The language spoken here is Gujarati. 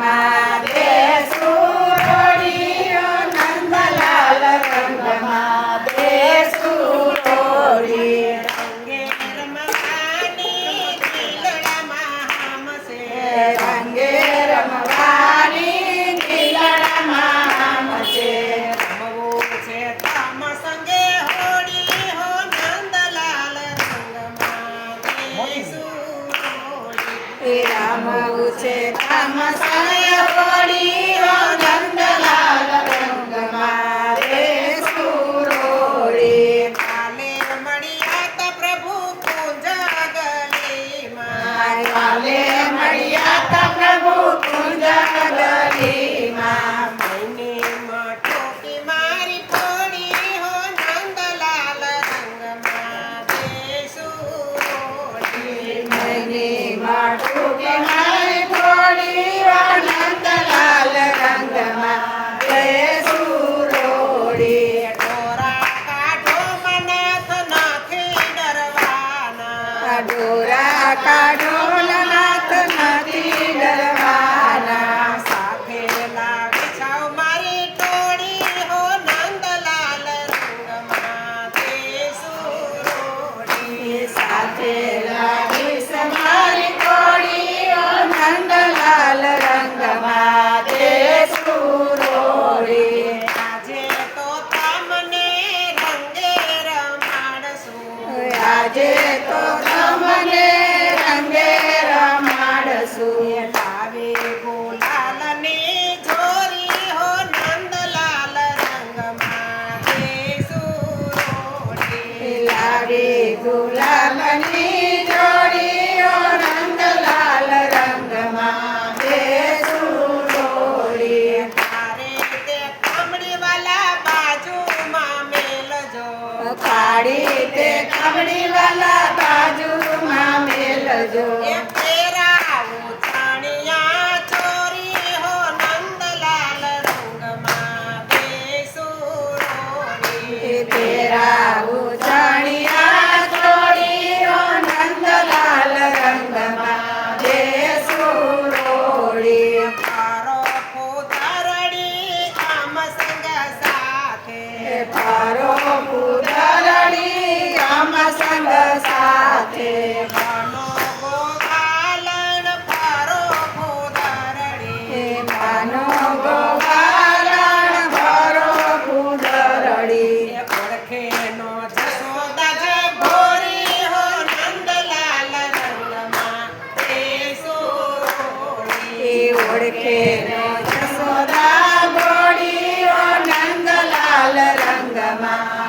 રંગમાં દેશું રોડી નંદલાલ રંગમાં દેશું રોડી રંગે રમવાની દિલડામાં હામશે રંગે રમવાની દિલડામાં હામશે રમવું છે તમ સંગે હોળી હો નંદલાલ રંગમાં દેશું હોળી રમવું છે તમ સંગે હોળી હો નંદલાલ રંગમાં દેશું રોડી કાલે મળ્યા તા પ્રભુ કુંજ ગલીમાં કાલે મળ્યા તા પ્રભુ કુંજ ગલીમાં મહિનેમાં ટોકી મારી ફોડી હો નંદલાલ રંગમાં દેશું હોળી મહિનીમાં ટૂંકી મારી થોડી નંદલાલ રંગમાં દેશું રોડી ડોરા કાઢો મનાથ નથી ડરવાના ડોરા કાઢો નાથ નથી ડરવાના સાથે લાવી છાવ મારી ટોળી હો નંદલાલ રંગમાં દેશું રોડી સાથે લાવીશ મારી થોડી નંદલાલ રંગમાં દેશું રોડી આજે તો તમને રંગે રમાડશું આજે તો તમને રંગે રમાડશું લાવે ગુલાલની ઝોરી હો નંદલાલ રંગમાં દેશું રોડી લાવી ગુલાબની જોડીઓ નંદલાલ રંગમાં દેશું રોડી તારે તે કમળીવાલા બાજુમાં મેલજો કાળી તે કમળીવાલા બાજુમાં મેલજો એ પેરાવું છાણિયા ચોરી હો નંદલાલ રંગમાં દેશું રોડી તેરા ઉજાણિયા જોડીઓ નંદલાલ રંગમાં દેશું રોડી તારો ફૂદરડી આમ સંગ સાથે તારો પુદરડી આમ સંગ સાથે મનો ગોપાલન ફરો ફૂદરડી માનો ગોપાલણ ભરો પુદરડી ઓળખે નો જશોદા જે ભોરી હો નંદલાલ રંગમાં દેશું રોડી ઓળખે નો જસોદા ગોડીઓ નંદલાલ રંગમાં